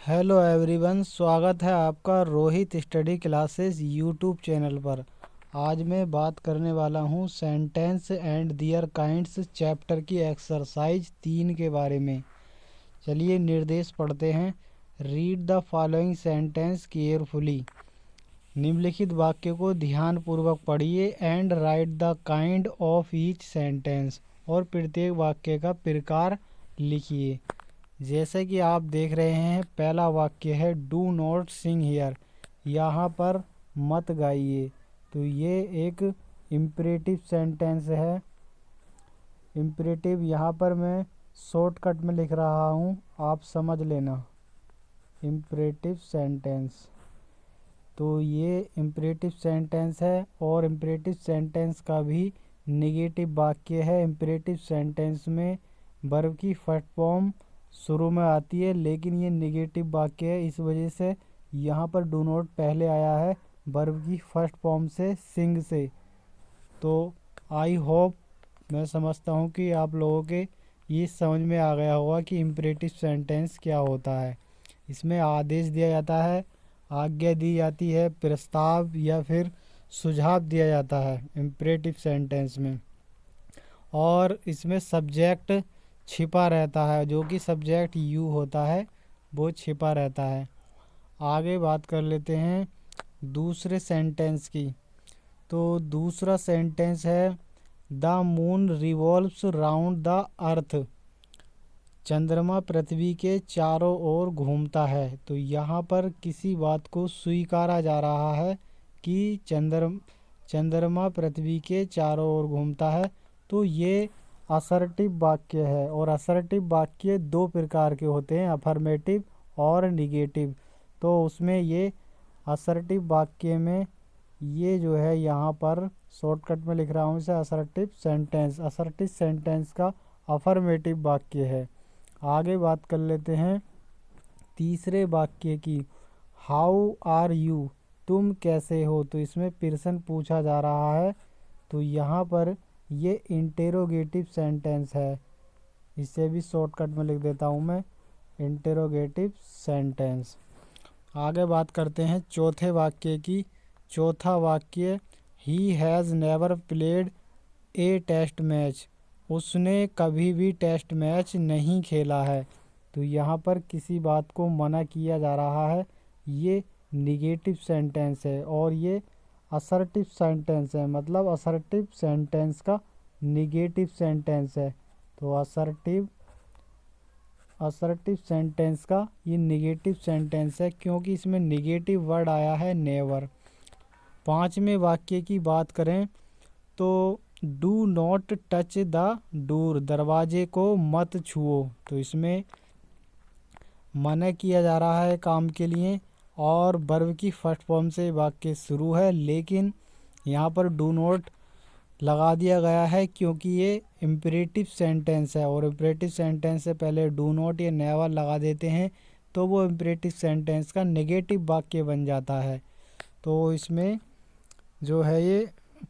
Hello everyone, स्वागत है आपका Rohit study classes YouTube channel पर। आज मैं बात करने वाला हूँ sentence and their kinds chapter की एक्सरसाइज 3 के बारे में। चलिए निर्देश पढ़ते हैं। Read the following sentence carefully. निम्नलिखित वाक्य को ध्यानपूर्वक पढ़िए and write the kind of each sentence, और प्रत्येक वाक्य का प्रकार लिखिए। जैसे कि आप देख रहे हैं, पहला वाक्य है डू नॉट सिंग हियर, यहाँ पर मत गाइए। तो ये एक इम्परेटिव सेंटेंस है। इम्परेटिव यहाँ पर मैं शॉर्टकट में लिख रहा हूँ, आप समझ लेना। इम्परेटिव सेंटेंस, तो ये इम्परेटिव सेंटेंस है। और इम्परेटिव सेंटेंस का भी नेगेटिव वाक्य है। इम्परेटिव सेंटेंस में वर्ब की फर्स्ट फॉर्म शुरू में आती है, लेकिन ये नेगेटिव वाक्य है, इस वजह से यहाँ पर डू नॉट पहले आया है वर्ब की फर्स्ट फॉर्म से, सिंग से। तो आई होप, मैं समझता हूँ कि आप लोगों के ये समझ में आ गया होगा कि इम्परेटिव सेंटेंस क्या होता है। इसमें आदेश दिया जाता है, आज्ञा दी जाती है, प्रस्ताव या फिर सुझाव दिया जाता है इम्परेटिव सेंटेंस में। और इसमें सब्जेक्ट छिपा रहता है, जो कि सब्जेक्ट यू होता है वो छिपा रहता है। आगे बात कर लेते हैं दूसरे सेंटेंस की। तो दूसरा सेंटेंस है the moon revolves round the earth, चंद्रमा पृथ्वी के चारों ओर घूमता है। तो यहाँ पर किसी बात को स्वीकारा जा रहा है कि चंद्रमा पृथ्वी के चारों ओर घूमता है। तो ये असर्टिव वाक्य है, और असर्टिव वाक्य दो प्रकार के होते हैं, अफर्मेटिव और निगेटिव। तो उसमें ये असर्टिव वाक्य में ये जो है, यहाँ पर शॉर्टकट में लिख रहा हूँ इसे असर्टिव सेंटेंस। असर्टिव सेंटेंस का अफर्मेटिव वाक्य है। आगे बात कर लेते हैं तीसरे वाक्य की। हाउ आर यू, तुम कैसे हो। तो इसमें प्रश्न पूछा जा रहा है, तो यहाँ पर ये इंटेरोगेटिव सेंटेंस है। इसे भी शॉर्टकट में लिख देता हूँ मैं, इंटेरोगेटिव सेंटेंस। आगे बात करते हैं चौथे वाक्य की। चौथा वाक्य he has never played a test match, उसने कभी भी टेस्ट मैच नहीं खेला है। तो यहाँ पर किसी बात को मना किया जा रहा है, ये निगेटिव सेंटेंस है। और ये असर्टिव सेंटेंस है, मतलब असर्टिव सेंटेंस का निगेटिव सेंटेंस है। तो असर्टिव सेंटेंस का ये निगेटिव सेंटेंस है, क्योंकि इसमें निगेटिव वर्ड आया है नेवर। पांचवें वाक्य की बात करें तो do not touch the door, दरवाजे को मत छुओ। तो इसमें मना किया जा रहा है काम के लिए, और वर्ब की फर्स्ट फॉर्म से वाक्य शुरू है, लेकिन यहाँ पर डू नॉट लगा दिया गया है क्योंकि ये इम्परेटिव सेंटेंस है। और इम्परेटिव सेंटेंस से पहले डू नॉट या नेवर लगा देते हैं तो वो इम्परेटिव सेंटेंस का नेगेटिव वाक्य बन जाता है। तो इसमें जो है ये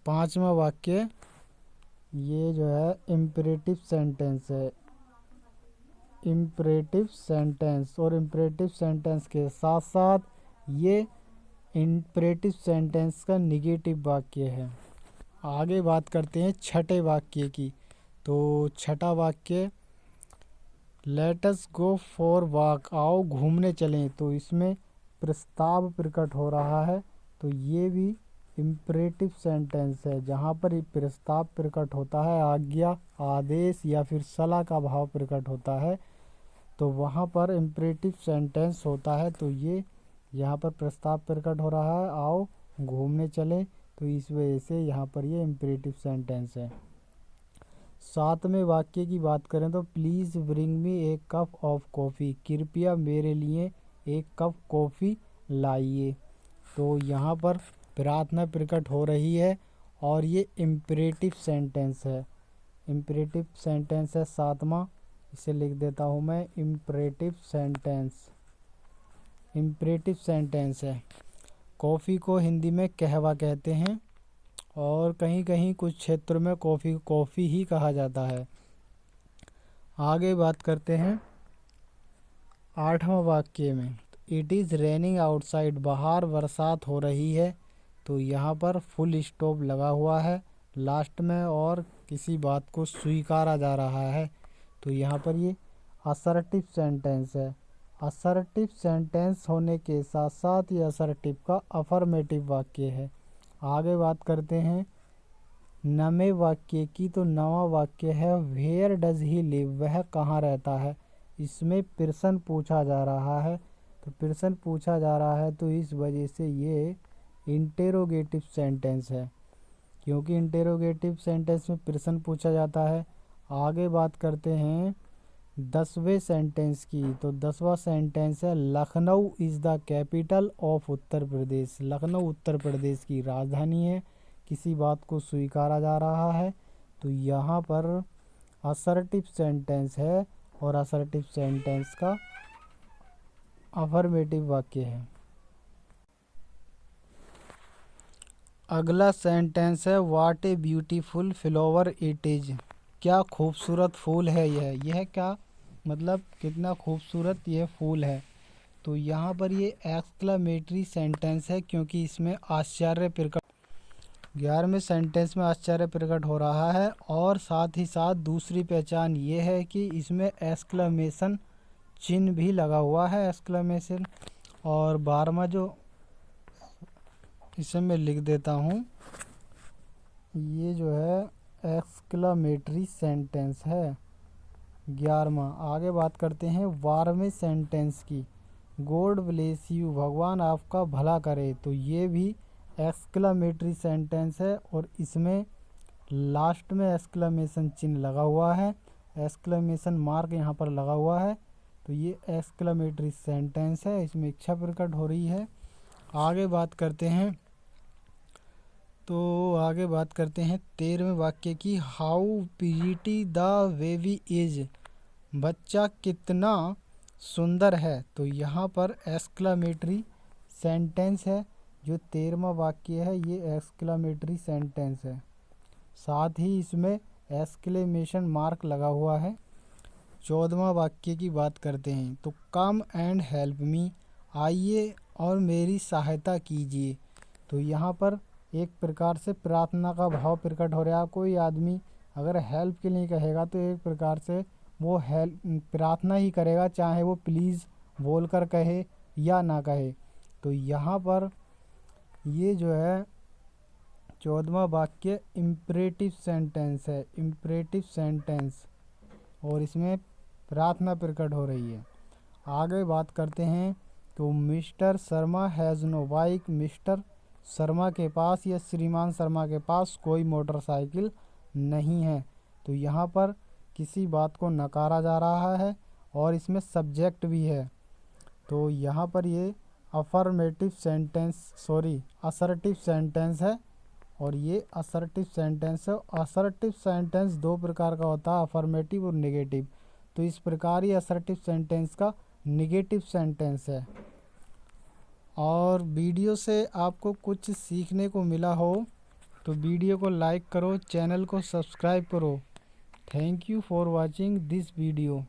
पांचवा वाक्य, ये जो है इम्परेटिव सेंटेंस है। इम्परेटिव सेंटेंस, और इम्परेटिव सेंटेंस के साथ साथ ये इम्परेटिव सेंटेंस का निगेटिव वाक्य है। आगे बात करते हैं छठे वाक्य की। तो छठा वाक्य let us go for walk, आओ घूमने चलें। तो इसमें प्रस्ताव प्रकट हो रहा है, तो ये भी इम्परेटिव सेंटेंस है। जहाँ पर प्रस्ताव प्रकट होता है, आज्ञा, आदेश या फिर सलाह का भाव प्रकट होता है, तो वहाँ पर इम्परेटिव सेंटेंस होता है। तो ये यहाँ पर प्रस्ताव प्रकट हो रहा है, आओ घूमने चलें, तो इस वजह से यहाँ पर ये इम्परेटिव सेंटेंस है। सातवें वाक्य की बात करें तो please bring me A cup of coffee, कृपया मेरे लिए एक कप कॉफ़ी लाइए। तो यहाँ पर प्रार्थना प्रकट हो रही है, और ये इम्परेटिव सेंटेंस है। इम्परेटिव सेंटेंस है सातवां, इसे लिख देता हूँ मैं, इम्परेटिव सेंटेंस। इम्परेटिव सेंटेंस है। कॉफ़ी को हिंदी में कहवा कहते हैं, और कहीं कहीं कुछ क्षेत्रों में कॉफ़ी ही कहा जाता है। आगे बात करते हैं आठवां वाक्य में। इट इज़ रेनिंग आउटसाइड, बाहर बरसात हो रही है। तो यहाँ पर फुल स्टॉप लगा हुआ है लास्ट में और किसी बात को स्वीकारा जा रहा है। तो यहाँ पर ये असर्टिव सेंटेंस है। असर्टिव सेंटेंस होने के साथ साथ ये असर्टिव का अफर्मेटिव वाक्य है। आगे बात करते हैं नवे वाक्य की। तो नवा वाक्य है वेयर डज ही लिव, वह कहाँ रहता है। इसमें पर्सन पूछा जा रहा है। तो पर्सन पूछा जा रहा है तो इस वजह से ये इंटेरोगेटिव सेंटेंस है, क्योंकि इंटेरोगेटिव सेंटेंस में पर्सन पूछा जाता है। आगे बात करते हैं 10वें सेंटेंस की। तो 10वां सेंटेंस है Lucknow is the capital of Uttar Pradesh. Lucknow Uttar Pradesh की राजधानी है, किसी बात को स्वीकारा जा रहा है। तो यहाँ पर असर्टिव सेंटेंस है और असर्टिव सेंटेंस का अफर्मेटिव वाक्य है। अगला सेंटेंस है what a beautiful flower it is, क्या खूबसूरत फूल है यह क्या मतलब कितना खूबसूरत यह फूल है। तो यहाँ पर ये एक्सक्लेमेटरी सेंटेंस है, क्योंकि इसमें आश्चर्य प्रकट 11वें सेंटेंस में आश्चर्य प्रकट हो रहा है। और साथ ही साथ दूसरी पहचान ये है कि इसमें एक्सक्लेमेशन चिन्ह भी लगा हुआ है, एक्सक्लेमेशन। और 12वां जो इसे मैं लिख देता हूँ, ये जो है एक्सक्लेमेटरी सेंटेंस है 11वां। आगे बात करते हैं 12वें सेंटेंस की। गॉड ब्लेस यू, भगवान आपका भला करे। तो ये भी एक्सक्लेमेटरी सेंटेंस है और इसमें लास्ट में एक्सक्लेमेशन चिन्ह लगा हुआ है, एक्सक्लेमेशन मार्क यहाँ पर लगा हुआ है। तो ये एक्सक्लेमेटरी सेंटेंस है, इसमें इच्छा प्रकट हो रही है। आगे बात करते हैं 13वें वाक्य की। How pretty the baby is, बच्चा कितना सुंदर है। तो यहाँ पर एक्सक्लेमेटरी सेंटेंस है। जो 13वां वाक्य है ये एक्सक्लेमेटरी सेंटेंस है, साथ ही इसमें एक्सक्लेमेशन मार्क लगा हुआ है। 14वां वाक्य की बात करते हैं। तो कम एंड हेल्प मी, आइए और मेरी सहायता कीजिए। तो यहाँ पर एक प्रकार से प्रार्थना का भाव प्रकट हो रहा है। कोई आदमी अगर हेल्प के लिए कहेगा तो एक प्रकार से वो हेल्प प्रार्थना ही करेगा, चाहे वो प्लीज़ बोलकर कहे या ना कहे। तो यहाँ पर ये जो है 14वां वाक्य इम्परेटिव सेंटेंस है, इम्परेटिव सेंटेंस, और इसमें प्रार्थना प्रकट हो रही है। आगे बात करते हैं। तो Mr Sharma has no bike, Mr Sharma के पास या श्रीमान शर्मा के पास कोई मोटरसाइकिल नहीं है। तो यहाँ पर किसी बात को नकारा जा रहा है और इसमें सब्जेक्ट भी है। तो यहाँ पर ये असर्टिव सेंटेंस है और ये असर्टिव सेंटेंस है। असर्टिव सेंटेंस दो प्रकार का होता है, अफर्मेटिव और नेगेटिव। तो इस प्रकार ये असर्टिव सेंटेंस का नेगेटिव सेंटेंस है। और वीडियो से आपको कुछ सीखने को मिला हो तो वीडियो को लाइक करो, चैनल को सब्सक्राइब करो। Thank you for watching this video.